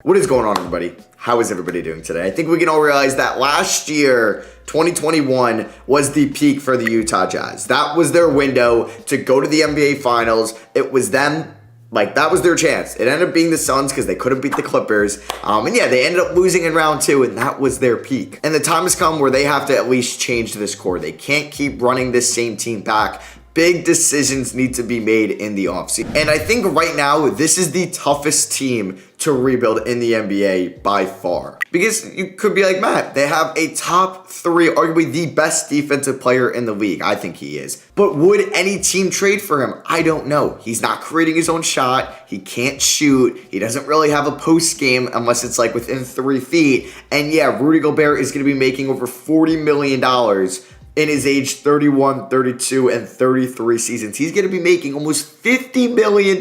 What is going on, everybody? How is everybody doing today? I think we can all realize that last year, 2021, was the peak for the Utah Jazz. That was their window to go to the NBA Finals. It was them. That was their chance. It ended up being the Suns because they couldn't beat the Clippers. And yeah, they ended up losing in round 2, and that was their peak. And the time has come where they have to at least change this core. They can't keep running this same team back. Big decisions need to be made in the offseason. And I think right now, this is the toughest team to rebuild in the NBA by far. Because you could be like, Matt, they have a top 3, arguably the best defensive player in the league. I think he is. But would any team trade for him? I don't know. He's not creating his own shot. He can't shoot. He doesn't really have a post game unless it's like within 3 feet. And yeah, Rudy Gobert is going to be making over $40 million in his age 31, 32, and 33 seasons. He's going to be making almost $50 million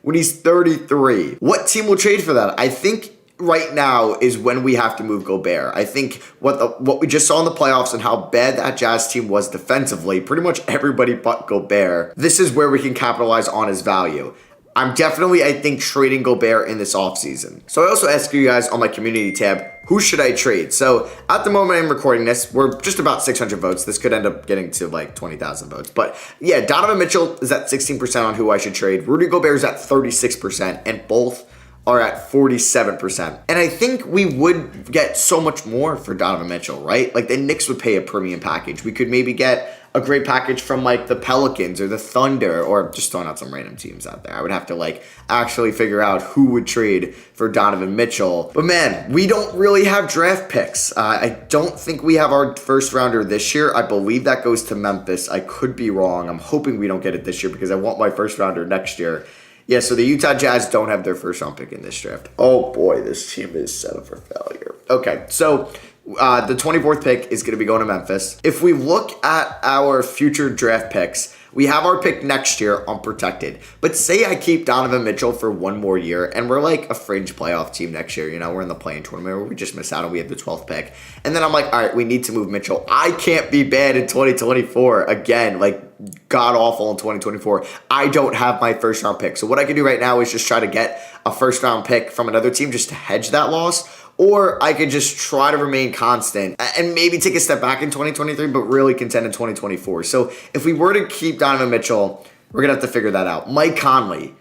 when he's 33. What team will trade for that? I think right now is when we have to move Gobert. I think what we just saw in the playoffs and how bad that Jazz team was defensively, pretty much everybody but Gobert, this is where we can capitalize on his value. I'm definitely, I think, trading Gobert in this offseason. So I also asked you guys on my community tab, who should I trade? So at the moment I'm recording this, we're just about 600 votes. This could end up getting to like 20,000 votes. But yeah, Donovan Mitchell is at 16% on who I should trade. Rudy Gobert is at 36%, and both are at 47%. And I think we would get so much more for Donovan Mitchell, right? Like the Knicks would pay a premium package. We could maybe get a great package from like the Pelicans or the Thunder, or just throwing out some random teams out there. I would have to like actually figure out who would trade for Donovan Mitchell. But man, we don't really have draft picks. I don't think we have our first rounder this year. I believe that goes to Memphis. I could be wrong. I'm hoping we don't get it this year because I want my first rounder next year. Yeah, so the Utah Jazz don't have their first round pick in this draft. Oh boy, this team is set up for failure. Okay, so the 24th pick is going to be going to Memphis. If we look at our future draft picks, we have our pick next year unprotected. But say I keep Donovan Mitchell for one more year and we're like a fringe playoff team next year. You know, we're in the play-in tournament where we just miss out and we have the 12th pick. And then I'm like, all right, we need to move Mitchell. I can't be bad in 2024 again, like god awful in 2024. I don't have my first round pick. So what I can do right now is just try to get a first round pick from another team just to hedge that loss. Or I could just try to remain constant and maybe take a step back in 2023, but really contend in 2024. So if we were to keep Donovan Mitchell, we're going to have to figure that out. Mike Conley.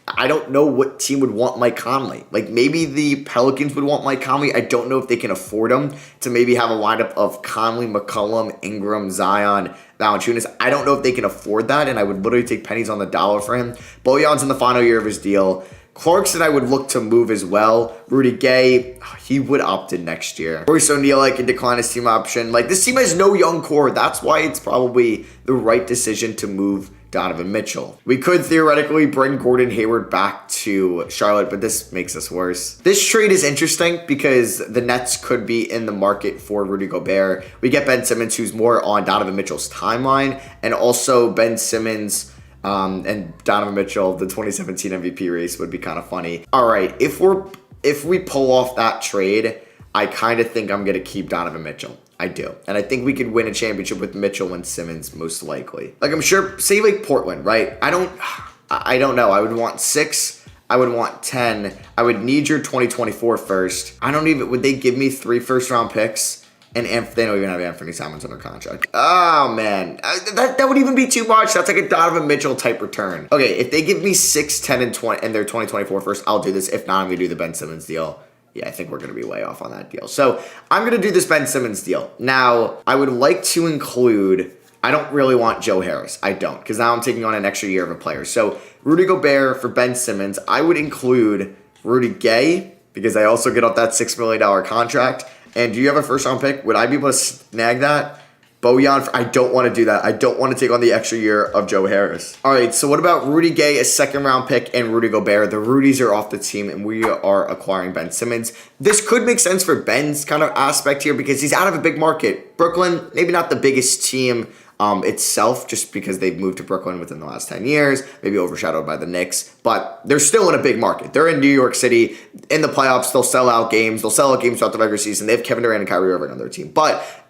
I don't know what team would want Mike Conley. Like maybe the Pelicans would want Mike Conley. I don't know if they can afford him to maybe have a lineup of Conley, McCollum, Ingram, Zion, Valanciunas. I don't know if they can afford that, and I would literally take pennies on the dollar for him. Bojan's in the final year of his deal. Clarkson, I would look to move as well. Rudy Gay, he would opt in next year. Royce O'Neal, I could decline his team option. Like, this team has no young core. That's why it's probably the right decision to move Donovan Mitchell. We could theoretically bring Gordon Hayward back to Charlotte, but this makes us worse. This trade is interesting because the Nets could be in the market for Rudy Gobert. We get Ben Simmons, who's more on Donovan Mitchell's timeline, and also Ben Simmons and Donovan Mitchell, the 2017 MVP race would be kind of funny. All right, if we pull off that trade, I kind of think I'm going to keep Donovan Mitchell. I do. And I think we could win a championship with Mitchell and Simmons most likely. Like I'm sure, say like Portland, right? I don't know. I would want 6. I would want 10. I would need your 2024 first. Would they give me 3 first round picks? And they don't even have Anthony Simons under contract. Oh, man. That would even be too much. That's like a Donovan Mitchell type return. Okay, if they give me 6, 10, and 20 and their 2024 first, I'll do this. If not, I'm going to do the Ben Simmons deal. Yeah, I think we're going to be way off on that deal. So I'm going to do this Ben Simmons deal. Now, I would like to include, I don't really want Joe Harris. I don't, because now I'm taking on an extra year of a player. So Rudy Gobert for Ben Simmons. I would include Rudy Gay, because I also get off that $6 million contract. And do you have a first round pick? Would I be able to snag that? Bojan, I don't want to do that. I don't want to take on the extra year of Joe Harris. All right, so what about Rudy Gay, a second round pick, and Rudy Gobert? The Rudies are off the team, and we are acquiring Ben Simmons. This could make sense for Ben's kind of aspect here because he's out of a big market. Brooklyn, maybe not the biggest team itself, just because they've moved to Brooklyn within the last 10 years, maybe overshadowed by the Knicks, but they're still in a big market. They're in New York City. In the playoffs, they'll sell out games. They'll sell out games throughout the regular season. They have Kevin Durant and Kyrie Irving on their team.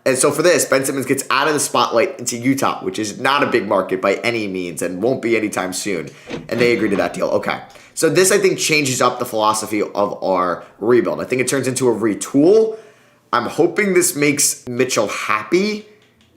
And so for this, Ben Simmons gets out of the spotlight into Utah, which is not a big market by any means and won't be anytime soon. And they agree to that deal. Okay. So this, I think, changes up the philosophy of our rebuild. I think it turns into a retool. I'm hoping this makes Mitchell happy.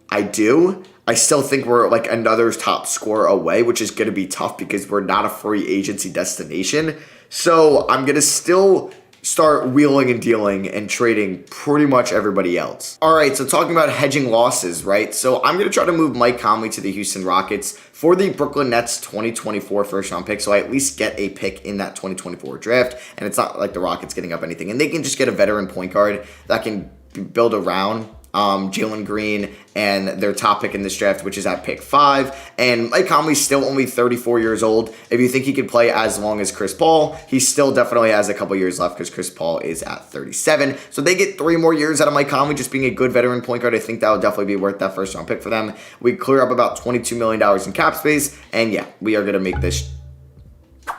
I do. I still think we're like another top scorer away, which is going to be tough because we're not a free agency destination. So I'm going to still start wheeling and dealing and trading pretty much everybody else. All right, so talking about hedging losses, right? So I'm going to try to move Mike Conley to the Houston Rockets for the Brooklyn Nets 2024 first round pick. So I at least get a pick in that 2024 draft. And it's not like the Rockets getting up anything. And they can just get a veteran point guard that can build around Jalen Green and their top pick in this draft, which is at pick 5. And Mike Conley's still only 34 years old. If you think he could play as long as Chris Paul, he still definitely has a couple years left because Chris Paul is at 37. So they get 3 more years out of Mike Conley just being a good veteran point guard. I think that would definitely be worth that first round pick for them. We clear up about $22 million in cap space. And yeah, we are going to make this.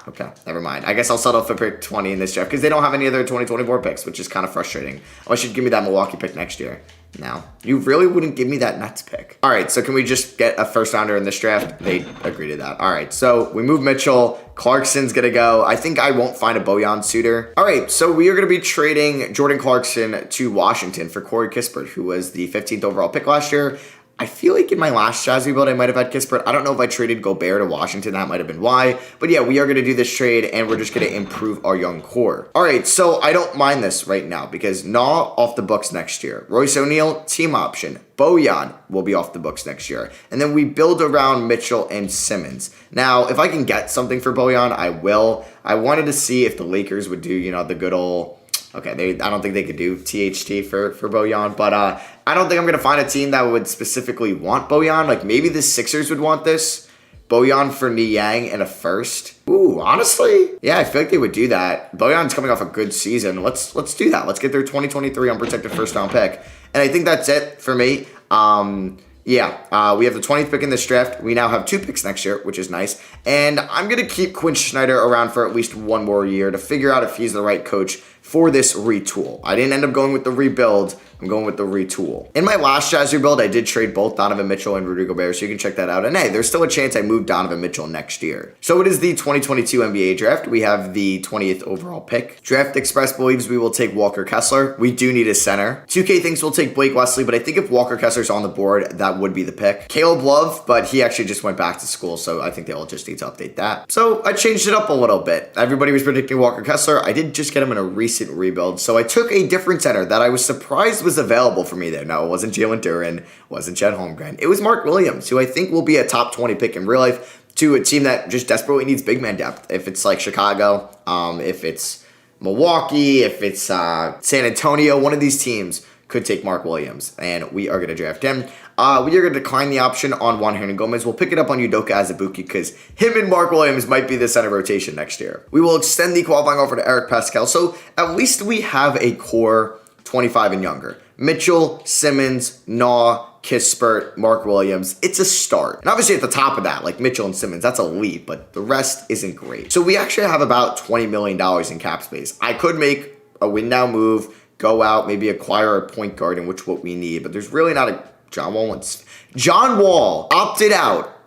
Okay, never mind. I guess I'll settle for pick 20 in this draft because they don't have any other 2024 picks, which is kind of frustrating. Unless you'd give me that Milwaukee pick next year. No, you really wouldn't give me that Nets pick. All right, so can we just get a first rounder in this draft? They agree to that. All right, so we move Mitchell. Clarkson's going to go. I think I won't find a Bojan suitor. All right, so we are going to be trading Jordan Clarkson to Washington for Corey Kispert, who was the 15th overall pick last year. I feel like in my last Jazz rebuild, I might have had Kispert. I don't know if I traded Gobert to Washington. That might have been why. But yeah, we are going to do this trade, and we're just going to improve our young core. All right, so I don't mind this right now because Naw off the books next year. Royce O'Neal, team option. Bojan will be off the books next year. And then we build around Mitchell and Simmons. Now, if I can get something for Bojan, I will. I wanted to see if the Lakers would do, the good old... Okay, I don't think they could do THT for Bojan, but I don't think I'm going to find a team that would specifically want Bojan. Like, maybe the Sixers would want this. Bojan for Niang and a first. Ooh, honestly? Yeah, I feel like they would do that. Bojan's coming off a good season. Let's do that. Let's get their 2023 unprotected first round pick. And I think that's it for me. We have the 20th pick in this draft. We now have 2 picks next year, which is nice. And I'm going to keep Quinn Snyder around for at least 1 more year to figure out if he's the right coach for this retool. I didn't end up going with the rebuild. I'm going with the retool. In my last Jazz rebuild, I did trade both Donovan Mitchell and Rudy Gobert, so you can check that out. And hey, there's still a chance I move Donovan Mitchell next year. So it is the 2022 NBA draft. We have the 20th overall pick. Draft Express believes we will take Walker Kessler. We do need a center. 2K thinks we'll take Blake Wesley, but I think if Walker Kessler's on the board, that would be the pick. Caleb Love, but he actually just went back to school, so I think they'll just need to update that. So I changed it up a little bit. Everybody was predicting Walker Kessler. I did just get him in a recent rebuild, so I took a different center that I was surprised was available for me there. No, it wasn't Jalen Duren, wasn't Chet Holmgren. It was Mark Williams, who I think will be a top 20 pick in real life to a team that just desperately needs big man depth. If it's like Chicago, if it's Milwaukee, if it's San Antonio, one of these teams could take Mark Williams, and we are going to draft him. We are going to decline the option on Juan Hernangomez. We'll pick it up on Udoka Azubuike because him and Mark Williams might be the center rotation next year. We will extend the qualifying offer to Eric Pascal, so at least we have a core 25 and younger. Mitchell, Simmons, Naw, Kispert, Mark Williams. It's a start. And obviously at the top of that, like Mitchell and Simmons, that's elite, but the rest isn't great. So we actually have about $20 million in cap space. I could make a win now move, go out, maybe acquire a point guard, in which what we need, but there's really not a... John Wall opted out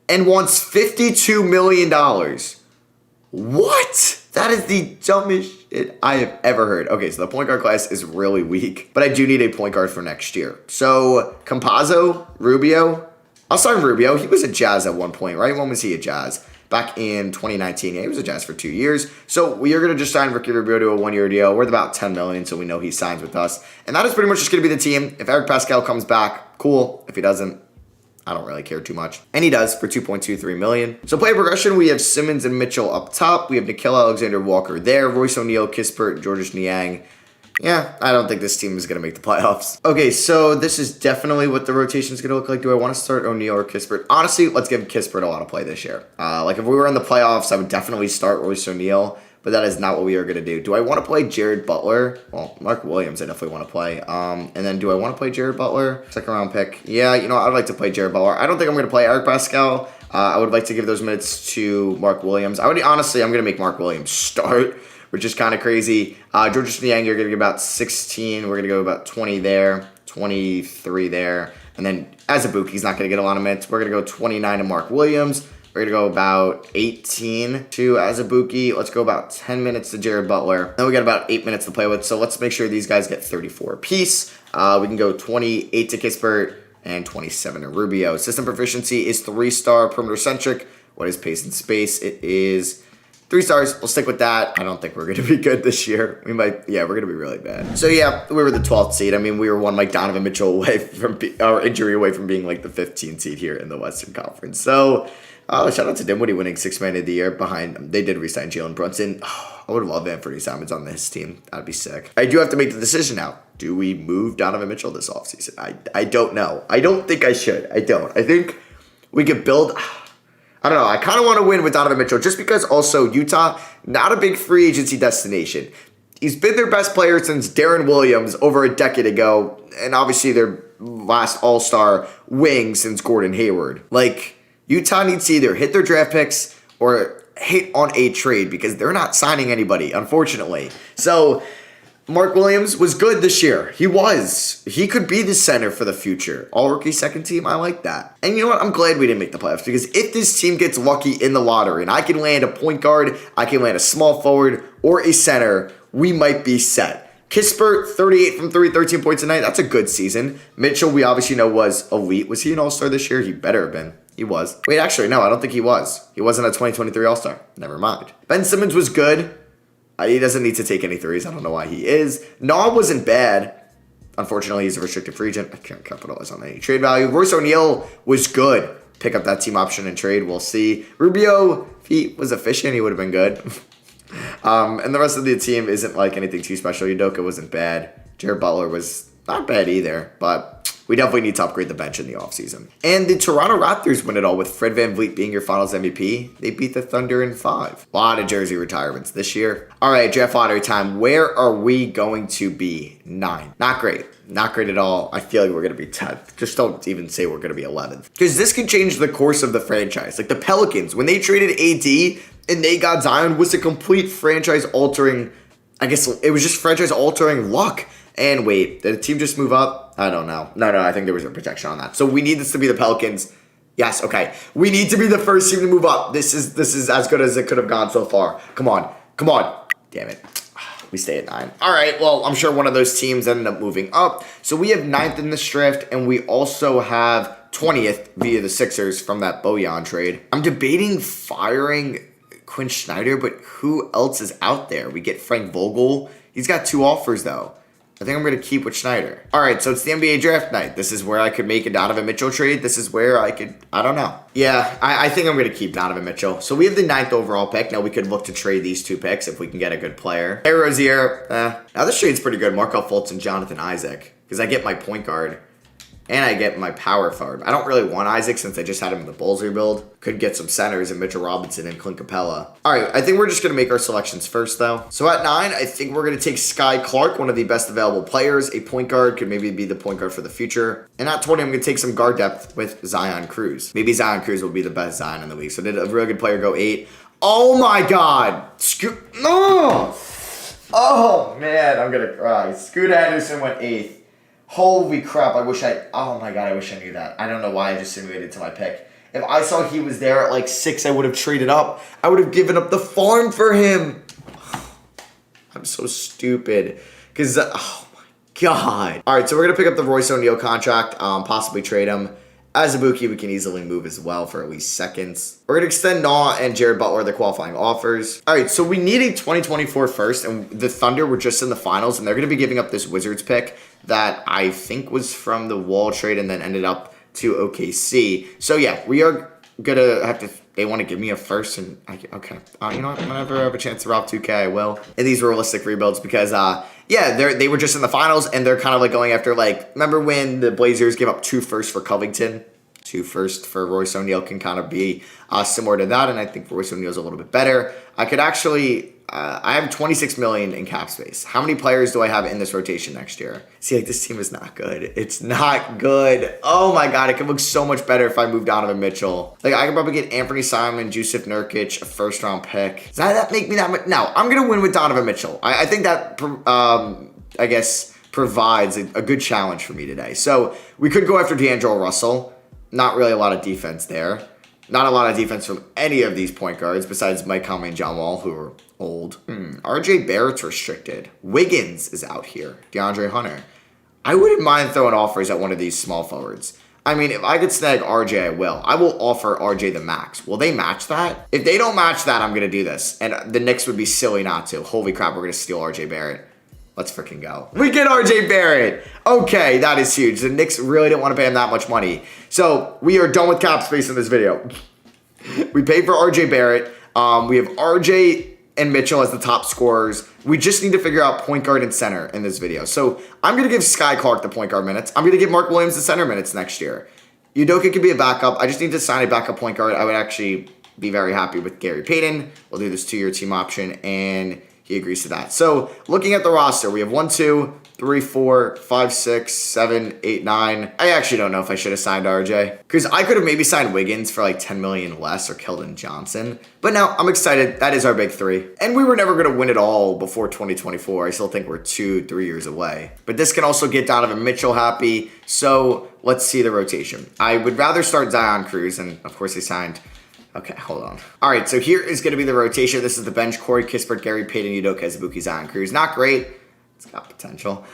and wants $52 million. What? That is the dumbest shit I have ever heard. Okay, so the point guard class is really weak, but I do need a point guard for next year. So, Campazzo, Rubio. I'll start Rubio. He was a Jazz at one point, right? When was he a Jazz? Back in 2019. Yeah, he was a Jazz for 2 years. So we are going to just sign Ricky Rubio to a 1-year deal worth about $10 million, so we know he signs with us. And that is pretty much just going to be the team. If Eric Pascal comes back, cool. If he doesn't, I don't really care too much. And he does for $2.23 million. So player progression, we have Simmons and Mitchell up top. We have Nickeil Alexander-Walker there. Royce O'Neal, Kispert, Georges Niang. Yeah, I don't think this team is going to make the playoffs. Okay, so this is definitely what the rotation is going to look like. Do I want to start O'Neal or Kispert? Honestly, let's give Kispert a lot of play this year. Like if we were in the playoffs, I would definitely start Royce O'Neal, but that is not what we are going to do. Do I want to play Jared Butler? Well, Mark Williams I definitely want to play. And then do I want to play Jared Butler? Second round pick. Yeah, I'd like to play Jared Butler. I don't think I'm going to play Eric Pascal. I would like to give those minutes to Mark Williams. I'm going to make Mark Williams start, which is kind of crazy. Georges Niang, you're going to get about 16. We're going to go about 20 there, 23 there. And then Azubuike, he's not going to get a lot of minutes. We're going to go 29 to Mark Williams, We're going to go about 18 to Azubuike. Let's go about 10 minutes to Jared Butler. Then we got about 8 minutes to play with. So let's make sure these guys get 34 apiece. We can go 28 to Kispert and 27 to Rubio. System proficiency is 3-star perimeter centric. What is pace and space? It is 3 stars. We'll stick with that. I don't think we're going to be good this year. We might, yeah, we're going to be really bad. So yeah, we were the 12th seed. I mean, we were one like Donovan Mitchell away from, our injury away from being like the 15th seed here in the Western Conference. So shout out to Dinwiddie winning 6th man of the year behind them. They did re-sign Jalen Brunson. Oh, I would love Anthony Simons on this team. That'd be sick. I do have to make the decision now. Do we move Donovan Mitchell this offseason? I don't know. I don't think I should. I don't. I think we could build... I don't know. I kind of want to win with Donovan Mitchell just because also Utah, not a big free agency destination. He's been their best player since Darren Williams over a decade ago, and obviously their last all-star wing since Gordon Hayward. Like, Utah needs to either hit their draft picks or hit on a trade because they're not signing anybody, unfortunately. So... Mark Williams was good this year. He was. He could be the center for the future. All-rookie second team, I like that. And you know what? I'm glad we didn't make the playoffs because if this team gets lucky in the lottery and I can land a point guard, I can land a small forward or a center, we might be set. Kispert, 38 from 3, 13 points a night. That's a good season. Mitchell, we obviously know was elite. Was he an all-star this year? He better have been. He was. Wait, actually, no, I don't think he was. He wasn't a 2023 all-star. Never mind. Ben Simmons was good. He doesn't need to take any threes. I don't know why he is. Nah wasn't bad. Unfortunately, he's a restricted free agent. I can't capitalize on any trade value. Royce O'Neal was good. Pick up that team option and trade. We'll see. Rubio, if he was efficient, he would have been good. And the rest of the team isn't like anything too special. Udoka wasn't bad. Jared Butler was not bad either. But we definitely need to upgrade the bench in the offseason. And the Toronto Raptors win it all with Fred VanVleet being your finals MVP. They beat the Thunder in 5. A lot of jersey retirements this year. All right, draft lottery time. Where are we going to be? 9. Not great. Not great at all. I feel like we're going to be 10th. Just don't even say we're going to be 11th. Because this could change the course of the franchise. Like the Pelicans, when they traded AD and they got Zion, was a complete franchise-altering, I guess it was just franchise-altering luck. And wait, did the team just move up? I don't know. No, I think there was a protection on that. So we need this to be the Pelicans. Yes, okay. We need to be the first team to move up. This is as good as it could have gone so far. Come on. Damn it. We stay at 9. All right, well, I'm sure one of those teams ended up moving up. So we have 9th in this draft, and we also have 20th via the Sixers from that Bojan trade. I'm debating firing Quinn Snyder, but who else is out there? We get Frank Vogel. He's got 2 offers, though. I think I'm going to keep with Schneider. All right, so it's the NBA draft night. This is where I could make a Donovan Mitchell trade. This is where I don't know. Yeah, I think I'm going to keep Donovan Mitchell. So we have the 9th overall pick. Now we could look to trade these 2 picks if we can get a good player. Hey, Rozier. Now this trade's pretty good. Markelle Fultz and Jonathan Isaac. Because I get my point guard. And I get my power forward. I don't really want Isaac since I just had him in the Bulls rebuild. Could get some centers in Mitchell Robinson and Clint Capella. All right, I think we're just going to make our selections first, though. So at 9, I think we're going to take Sky Clark, one of the best available players. A point guard could maybe be the point guard for the future. And at 20, I'm going to take some guard depth with Zion Cruz. Maybe Zion Cruz will be the best Zion in the league. So did a real good player go 8? Oh, my God. No. Oh, man, I'm going to cry. Scoot Anderson went 8th. Holy crap, oh my God, I wish I knew that. I don't know why I just simulated to my pick. If I saw he was there at like 6, I would have traded up. I would have given up the farm for him. I'm so stupid. Because, oh my God. All right, so we're going to pick up the Royce O'Neal contract, possibly trade him. Azubuike, we can easily move as well for at least seconds. We're going to extend Nah and Jared Butler the qualifying offers. All right, so we need a 2024 first, and the Thunder were just in the finals, and they're going to be giving up this Wizards pick that I think was from the Wall trade and then ended up to OKC. So, yeah, we are going to have to... They want to give me a first, and okay. You know what? Whenever I have a chance to rob 2K, I will. In these realistic rebuilds, because yeah, they were just in the finals, and they're kind of like going after like. Remember when the Blazers gave up 2 firsts for Covington? 2 firsts for Royce O'Neal can kind of be similar to that, and I think Royce O'Neal's a little bit better. I could actually. I have $26 million in cap space. How many players do I have in this rotation next year? See, like, this team is not good. It's not good. Oh, my God. It could look so much better if I moved Donovan Mitchell. Like, I could probably get Anthony Simon, Jusuf Nurkic, a first-round pick. Does that make me that much? No, I'm going to win with Donovan Mitchell. I think that, I guess, provides a good challenge for me today. So, we could go after D'Angelo Russell. Not really a lot of defense there. Not a lot of defense from any of these point guards besides Mike Conley and John Wall, who are old. RJ Barrett's restricted. Wiggins is out here. DeAndre Hunter. I wouldn't mind throwing offers at one of these small forwards. I mean, if I could snag RJ, I will. I will offer RJ the max. Will they match that? If they don't match that, I'm going to do this. And the Knicks would be silly not to. Holy crap, we're going to steal RJ Barrett. Let's freaking go. We get RJ Barrett. Okay, that is huge. The Knicks really didn't want to pay him that much money. So we are done with cap space in this video. We paid for RJ Barrett. We have RJ and Mitchell as the top scorers. We just need to figure out point guard and center in this video. So I'm going to give Sky Clark the point guard minutes. I'm going to give Mark Williams the center minutes next year. Udoka could be a backup. I just need to sign a backup point guard. I would actually be very happy with Gary Payton. We'll do this 2-year team option, and he agrees to that. So looking at the roster, we have 1, 2, 3, 4, 5, 6, 7, 8, 9. I actually don't know if I should have signed RJ, because I could have maybe signed Wiggins for like 10 million less, or Keldon Johnson. But no, I'm excited. That is our big three. And we were never going to win it all before 2024. I still think we're 2-3 years away. But this can also get Donovan Mitchell happy. So let's see the rotation. I would rather start Zion Cruz, and of course he signed. Okay, hold on. All right, so here is going to be the rotation. This is the bench. Corey Kispert, Gary Payton, Udoka Azubuike, Zion Cruz. Not great. It's got potential.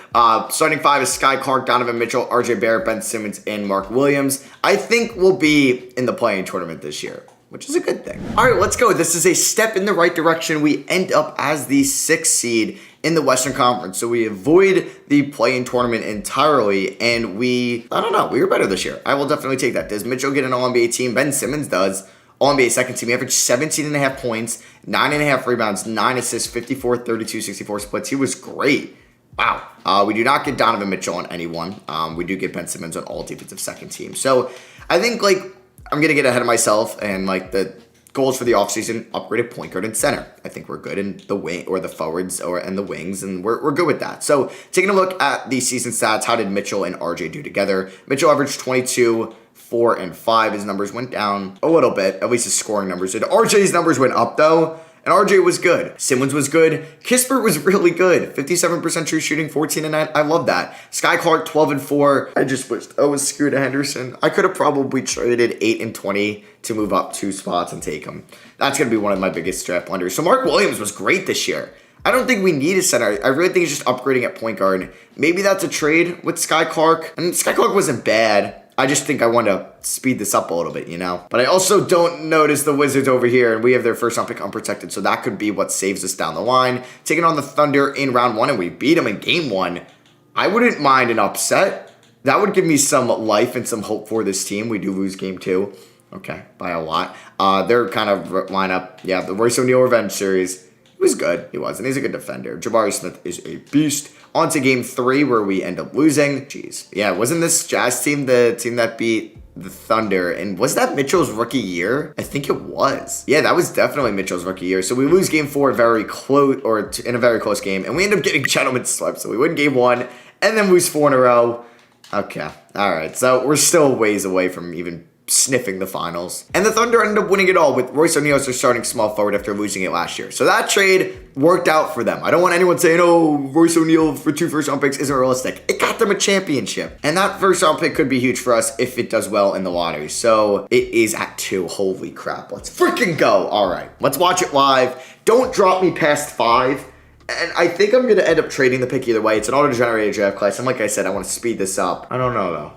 Starting 5 is Sky Clark, Donovan Mitchell, RJ Barrett, Ben Simmons, and Mark Williams. I think we'll be in the play-in tournament this year, which is a good thing. All right, let's go. This is a step in the right direction. We end up as the 6th seed in the Western Conference. So we avoid the play-in tournament entirely, and we were better this year. I will definitely take that. Does Mitchell get an All-NBA team? Ben Simmons does. All-NBA second team. He averaged 17.5 points, 9.5 rebounds, 9 assists, 54, 32, 64 splits. He was great. Wow. We do not get Donovan Mitchell on anyone. We do get Ben Simmons on all defensive second team. So I think I'm going to get ahead of myself, and the goals for the offseason, upgraded point guard and center. I think we're good in the wing, or the forwards, and the wings, and we're good with that. So taking a look at the season stats, how did Mitchell and RJ do together? Mitchell averaged 22, 4, and 5. His numbers went down a little bit, at least his scoring numbers did. RJ's numbers went up though, and RJ was good. Simmons was good. Kispert was really good. 57% true shooting, 14 and 9. I love that. Sky Clark, 12 and 4. I just wished I was Scooter Henderson. I could have probably traded 8 and 20 to move up 2 spots and take him. That's going to be one of my biggest draft blunders. So Mark Williams was great this year. I don't think we need a center. I really think he's just upgrading at point guard. Maybe that's a trade with Sky Clark. And Sky Clark wasn't bad. I just think I want to speed this up a little bit, But I also don't notice the Wizards over here, and we have their first round pick unprotected, so that could be what saves us down the line. Taking on the Thunder in round 1, and we beat them in game 1. I wouldn't mind an upset. That would give me some life and some hope for this team. We do lose game 2. Okay, by a lot. Their kind of lineup, yeah, the Royce O'Neal Revenge Series. He was good. He was, and he's a good defender. Jabari Smith is a beast. On to game 3, where we end up losing. Jeez. Yeah, wasn't this Jazz team the team that beat the Thunder? And was that Mitchell's rookie year? I think it was. Yeah, that was definitely Mitchell's rookie year. So we lose game 4 very close, or in a very close game, and we end up getting gentlemen swept. So we win game 1, and then lose 4 in a row. Okay. All right. So we're still ways away from even sniffing the finals. And the Thunder ended up winning it all with Royce O'Neal as their starting small forward after losing it last year. So that trade worked out for them. I don't want anyone saying, oh, Royce O'Neal for 2 first-round picks isn't realistic. It got them a championship. And that first-round pick could be huge for us if it does well in the lottery. So it is at 2. Holy crap. Let's freaking go. All right. Let's watch it live. Don't drop me past 5. And I think I'm going to end up trading the pick either way. It's an auto-generated draft class. And like I said, I want to speed this up. I don't know, though.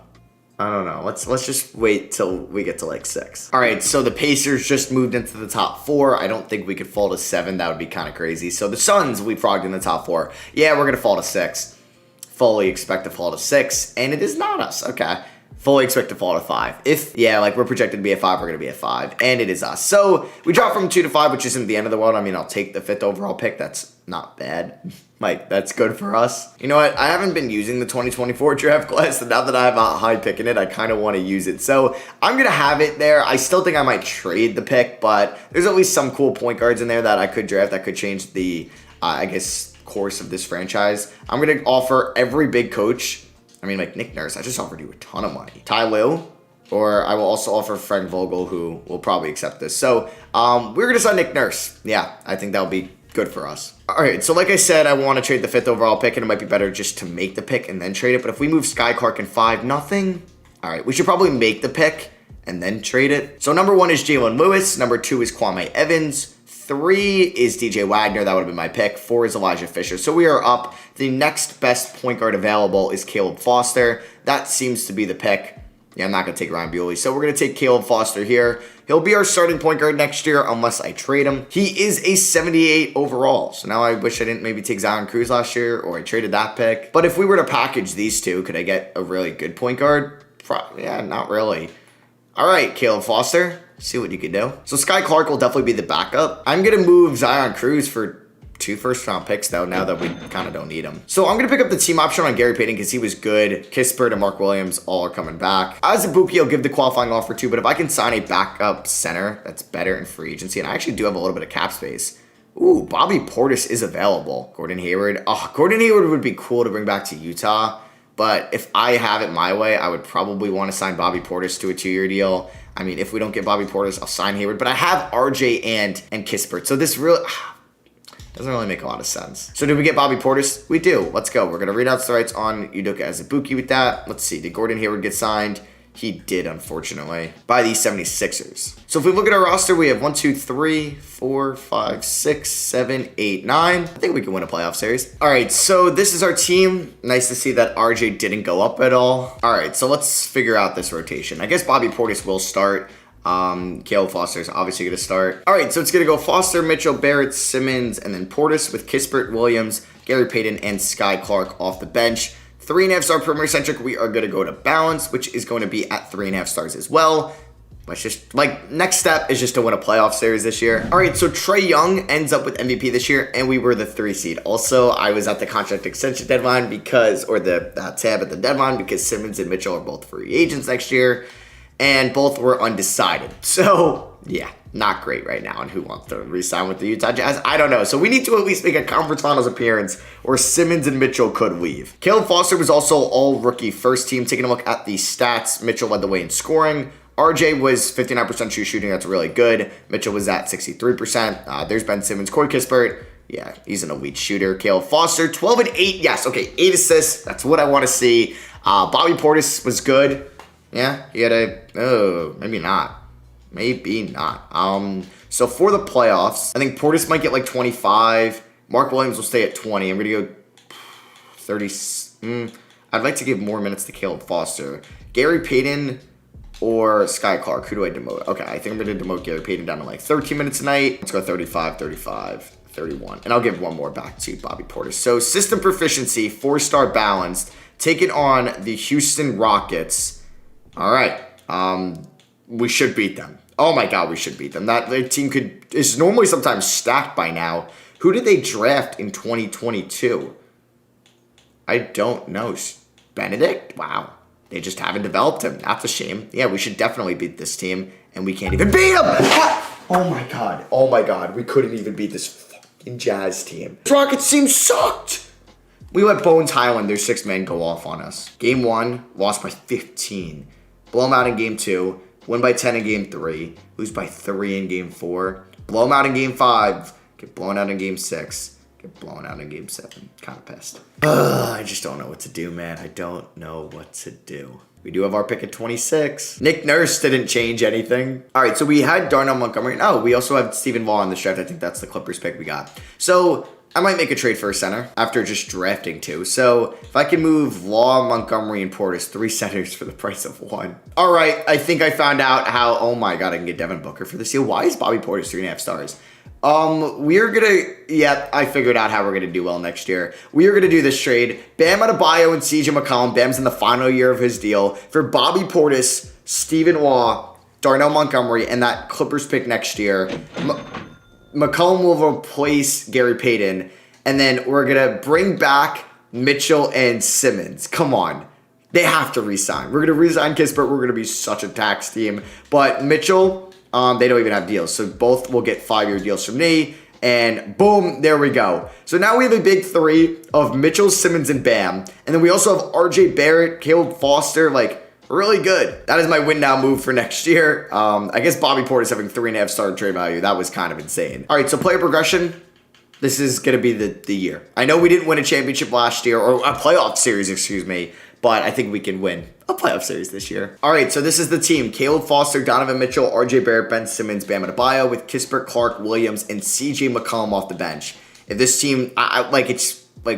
Let's just wait till we get to 6. All right, so the Pacers just moved into the top 4. I don't think we could fall to 7. That would be kind of crazy. So the Suns leapfrogged in the top 4. Yeah, we're going to fall to 6. Fully expect to fall to 6. And it is not us. Okay. Fully expect to fall to 5. We're projected to be at 5, we're going to be at 5. And it is us. So we dropped from 2 to 5, which isn't the end of the world. I mean, I'll take the 5th overall pick. That's not bad. That's good for us. You know what? I haven't been using the 2024 draft class, and now that I have a high pick in it, I kind of want to use it. So I'm going to have it there. I still think I might trade the pick, but there's at least some cool point guards in there that I could draft that could change the, course of this franchise. I'm going to offer every big coach. Nick Nurse, I just offered you a ton of money. Ty Lue, or I will also offer Frank Vogel, who will probably accept this. So we're going to sign Nick Nurse. Yeah, I think that'll be good for us. All right, so like I said, I want to trade the 5th overall pick, and it might be better just to make the pick and then trade it. But if we move Sky Clark in 5, nothing. All right, we should probably make the pick and then trade it. So number 1 is Jalen Lewis. Number 2 is Kwame Evans. 3 is DJ Wagner. That would have been my pick. 4 is Elijah Fisher. So we are up. The next best point guard available is Caleb Foster. That seems to be the pick. Yeah, I'm not going to take Ryan Bewley. So we're going to take Caleb Foster here. He'll be our starting point guard next year unless I trade him. He is a 78 overall. So now I wish I didn't maybe take Zion Cruz last year or I traded that pick. But if we were to package these two, could I get a really good point guard? Yeah, not really. All right, Caleb Foster. See what you can do. So Sky Clark will definitely be the backup. I'm going to move Zion Cruz for 2 first-round picks, though, now that we kind of don't need him. So I'm going to pick up the team option on Gary Payton because he was good. Kispert and Mark Williams all are coming back. Azubuike, I'll give the qualifying offer to, but if I can sign a backup center that's better in free agency, and I actually do have a little bit of cap space. Ooh, Bobby Portis is available. Gordon Hayward. Oh, Gordon Hayward would be cool to bring back to Utah, but if I have it my way, I would probably want to sign Bobby Portis to a 2-year deal. I mean, if we don't get Bobby Portis, I'll sign Hayward, but I have RJ and Kispert, so this really doesn't really make a lot of sense. So did we get Bobby Portis? We do. Let's go. We're going to read out the rights on Udoka Azubuike with that. Let's see. Did Gordon Hayward get signed? He did, unfortunately, by the 76ers. So if we look at our roster, we have 1, 2, 3, 4, 5, 6, 7, 8, 9. I think we can win a playoff series. All right, so this is our team. Nice to see that RJ didn't go up at all. All right, so let's figure out this rotation. I guess Bobby Portis will start. Caleb Foster is obviously going to start. All right, so it's going to go Foster, Mitchell, Barrett, Simmons, and then Portis with Kispert, Williams, Gary Payton, and Sky Clark off the bench. 3.5 star perimeter centric. We are going to go to balance, which is going to be at 3.5 stars as well. Let's just, next step is just to win a playoff series this year. All right, so Trae Young ends up with MVP this year, and we were the 3 seed. Also, I was at the contract extension deadline or the tab at the deadline because Simmons and Mitchell are both free agents next year. And both were undecided. So, yeah, not great right now. And who wants to re-sign with the Utah Jazz? I don't know. So we need to at least make a conference finals appearance or Simmons and Mitchell could leave. Caleb Foster was also all rookie first team. Taking a look at the stats, Mitchell led the way in scoring. RJ was 59% true shooting. That's really good. Mitchell was at 63%. There's Ben Simmons. Corey Kispert. Yeah, he's an elite shooter. Caleb Foster, 12 and 8. Yes, okay, 8 assists. That's what I want to see. Bobby Portis was good. Yeah, he had maybe not. Maybe not. So for the playoffs, I think Portis might get 25. Mark Williams will stay at 20. I'm going to go 30. I'd like to give more minutes to Caleb Foster. Gary Payton or Sky Clark. Who do I demote? Okay, I think I'm going to demote Gary Payton down to 13 minutes a night. Let's go 35, 35, 31. And I'll give one more back to Bobby Portis. So system proficiency, 4-star balanced. Taking on the Houston Rockets. All right. We should beat them. Oh my God, we should beat them. That team is normally sometimes stacked by now. Who did they draft in 2022? I don't know. Benedict? Wow. They just haven't developed him. That's a shame. Yeah, we should definitely beat this team, and we can't even beat them. Oh my God. Oh my God. We couldn't even beat this fucking Jazz team. This Rockets team sucked. We let Bones Highland, their 6th man, go off on us. Game 1, lost by 15. Blow them out in Game 2. Win by 10 in Game 3. Lose by 3 in Game 4. Blow them out in Game 5. Get blown out in Game 6. Get blown out in Game 7. Kind of pissed. I just don't know what to do, man. I don't know what to do. We do have our pick at 26. Nick Nurse didn't change anything. All right, so we had Darnell Montgomery. No, we also have Stephen Wall in the draft. I think that's the Clippers pick we got. So I might make a trade for a center after just drafting 2. So if I can move Law, Montgomery, and Portis, 3 centers for the price of 1. All right, I think I found out how, oh my God, I can get Devin Booker for this deal. Why is Bobby Portis 3.5 stars? I figured out how we're going to do well next year. We are going to do this trade. Bam Adebayo and CJ McCollum. Bam's in the final year of his deal. For Bobby Portis, Stephen Waugh, Darnell Montgomery, and that Clippers pick next year. McCollum will replace Gary Payton, and then we're going to bring back Mitchell and Simmons. Come on. They have to re-sign. We're going to re-sign Kispert. We're going to be such a tax team. But Mitchell, they don't even have deals. So both will get 5-year deals from me. And boom, there we go. So now we have a big 3 of Mitchell, Simmons, and Bam. And then we also have RJ Barrett, Caleb Foster, really good. That is my win now move for next year. I guess Bobby Portis having 3.5 star trade value. That was kind of insane. All right, so player progression. This is going to be the year. I know we didn't win a championship last year, or a playoff series, excuse me. but I think we can win a playoff series this year. All right, so this is the team. Caleb Foster, Donovan Mitchell, RJ Barrett, Ben Simmons, Bam Adebayo, with Kispert, Clark, Williams, and CJ McCollum off the bench. If this team,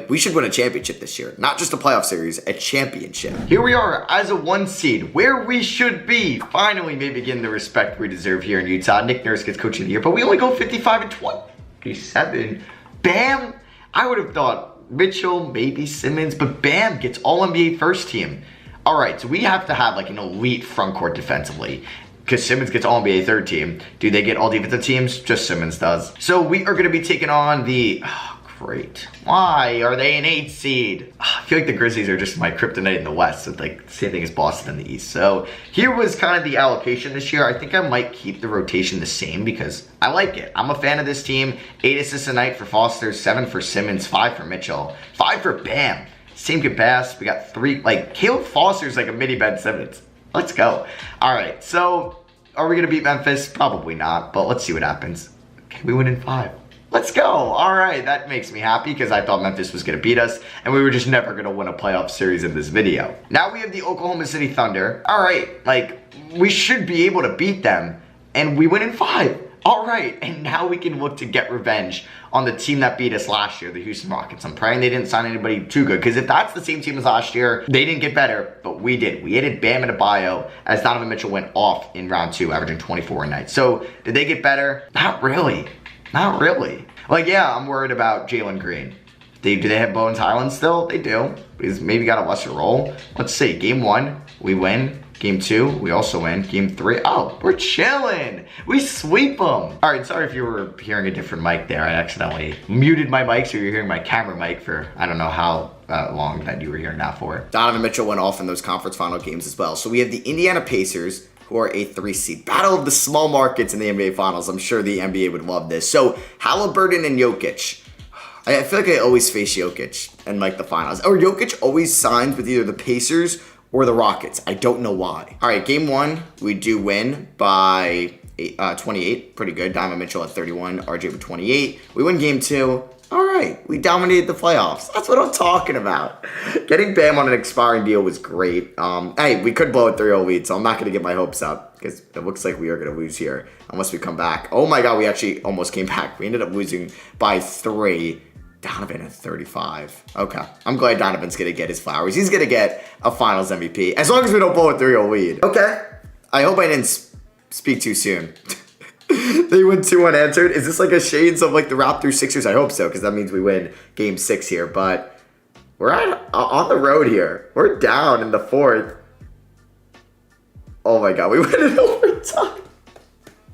we should win a championship this year. Not just a playoff series, a championship. Here we are as a 1 seed, where we should be. Finally, maybe getting the respect we deserve here in Utah. Nick Nurse gets coach of the year, but we only go 55-27. Bam! I would have thought Mitchell, maybe Simmons, but Bam gets All-NBA first team. All right, so we have to have like an elite front court defensively, because Simmons gets All-NBA third team. Do they get all defensive teams? Just Simmons does. So we are going to be taking on the... Great. Why are they an 8 seed? I feel like the Grizzlies are just my kryptonite in the West. So like same thing as Boston in the East. So here was kind of the allocation this year. I think I might keep the rotation the same because I like it. I'm a fan of this team. 8 assists a night for Foster, 7 for Simmons, 5 for Mitchell, 5 for Bam. Same good pass. We got 3. Like Caleb Foster's like a mini Ben Simmons. Let's go. All right. So are we going to beat Memphis? Probably not, but let's see what happens. Can we win in 5? Let's go. All right, that makes me happy because I thought Memphis was going to beat us and we were just never going to win a playoff series in this video. Now we have the Oklahoma City Thunder. All right, like we should be able to beat them and we win in 5. All right, and now we can look to get revenge on the team that beat us last year, the Houston Rockets. I'm praying they didn't sign anybody too good because if that's the same team as last year, they didn't get better, but we did. We added Bam Adebayo as Donovan Mitchell went off in round 2, averaging 24 a night. So did they get better? Not really. Not really. Like, yeah, I'm worried about Jalen Green. Do they have Bones Highland still? They do. He's maybe got a lesser role. Let's see. Game 1, we win. Game 2, we also win. Game 3, oh, we're chilling. We sweep them. All right, sorry if you were hearing a different mic there. I accidentally muted my mic, so you're hearing my camera mic for I don't know how long that you were hearing that for. Donovan Mitchell went off in those conference final games as well. So we have the Indiana Pacers, who are a 3 seed. Battle of the small markets in the NBA Finals. I'm sure the NBA would love this. So Halliburton and Jokic. I feel like I always face Jokic in like the finals. Or Jokic always signs with either the Pacers or the Rockets. I don't know why. All right, game 1, we do win by 28. Pretty good. Donovan Mitchell at 31. RJ with 28. We win game 2. All right, we dominated the playoffs. That's what I'm talking about. Getting Bam on an expiring deal was great. Hey, we could blow a 3-0 lead, so I'm not going to get my hopes up because it looks like we are going to lose here unless we come back. Oh my God, we actually almost came back. We ended up losing by 3. Donovan at 35. Okay, I'm glad Donovan's going to get his flowers. He's going to get a Finals MVP as long as we don't blow a 3-0 lead. Okay, I hope I didn't speak too soon. They win 2 unanswered. Is this like a shades of like the Raptors Sixers? I hope so, because that means we win game 6 here. But we're on the road here. We're down in the 4th. Oh my God, we went in overtime.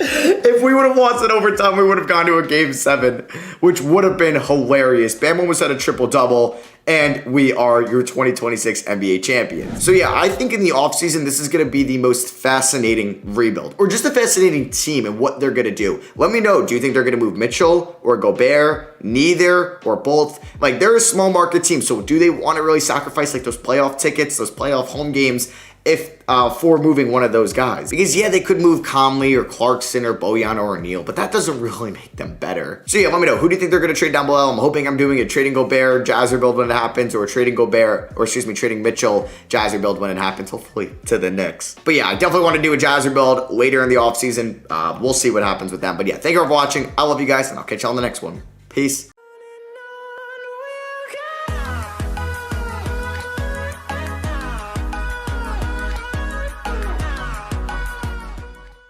If we would have lost in overtime, we would have gone to a game 7, which would have been hilarious. Bam almost had a triple-double, and we are your 2026 NBA champions. So yeah, I think in the offseason, this is going to be the most fascinating rebuild, or just a fascinating team and what they're going to do. Let me know, do you think they're going to move Mitchell or Gobert? Neither or both? Like, they're a small market team, so do they want to really sacrifice like those playoff tickets, those playoff home games, if for moving one of those guys? Because yeah, they could move Conley or Clarkson or Bojan or O'Neal, but that doesn't really make them better. So yeah, let me know, who do you think they're going to trade down below? I'm hoping I'm doing a trading Gobert, Jazzer build when it happens, or trading Mitchell, Jazzer build when it happens, hopefully to the Knicks. But yeah, I definitely want to do a Jazzer build later in the offseason. We'll see what happens with them. But yeah, thank you for watching. I love you guys, and I'll catch you on the next one. Peace.